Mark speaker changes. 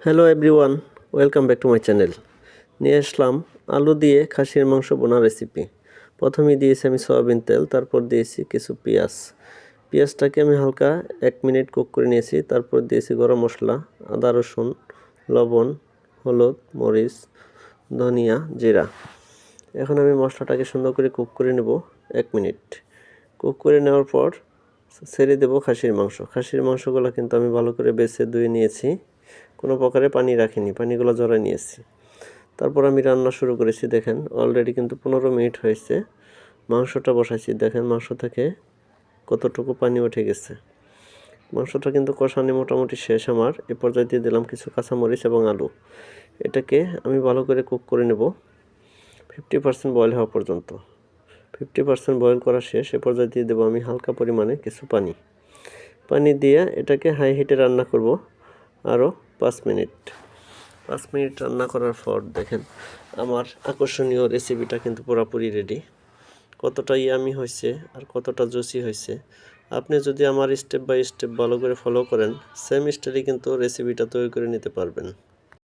Speaker 1: Hello everyone, welcome back to my channel. নিয়ে আসলাম আলু দিয়ে খাসির মাংস বোনা রেসিপি। প্রথমেই দিয়েছি আমি সয়াবিন তেল, তারপর দিয়েছি কিছু পেঁয়াজ। পেঁয়াজটাকে আমি হালকা 1 মিনিট কুক করে নিয়েছি। তারপর দিয়েছি গরম মশলা, আদা রসুন, লবণ, হলুদ, মরিচ, ধনিয়া, জিরা। এখন আমি মশলাটাকে সুন্দর করে কুক করে নেব 1 মিনিট। কুক করে নেওয়ার পর ছেড়ে দেব খাসির মাংস। খাসির মাংসগুলো কিন্তু আমি ভালো করে বেছে ধুয়ে নিয়েছি, কোনো প্রকারে পানি রাখিনি, পানিগুলো ঝরাই নিয়েছি। তারপর আমি রান্না শুরু করেছি। দেখেন অলরেডি কিন্তু 15 মিনিট হয়েছে। মাংসটা বসাইছি, দেখেন মাংস থেকে কতটুকু পানি উঠে গেছে। মাংসটা কিন্তু কষানো মোটামুটি শেষ আমার। এ পর্যায়ে দিয়ে দিলাম কিছু কাঁচামরিচ এবং আলু। এটাকে আমি ভালো করে কুক করে নেব 50% বয়েল হওয়া পর্যন্ত। 50% বয়েল করা শেষ। এ পর্যায়ে দিয়ে দেবো আমি হালকা পরিমাণে কিছু পানি দিয়ে এটাকে হাই হিটে রান্না করব আরও 5 মিনিট। 5 মিনিট রান্না করার পর দেখেন আমার আকর্ষণীয় রেসিপিটা কিন্তু পুরোপুরি রেডি। কতটা ইয়ামি হয়েছে আর কতটা জুসি হয়েছে। আপনি যদি আমার স্টেপ বাই স্টেপ ভালো করে ফলো করেন, সেম স্টাইলে কিন্তু রেসিপিটা তৈরি করে নিতে পারবেন।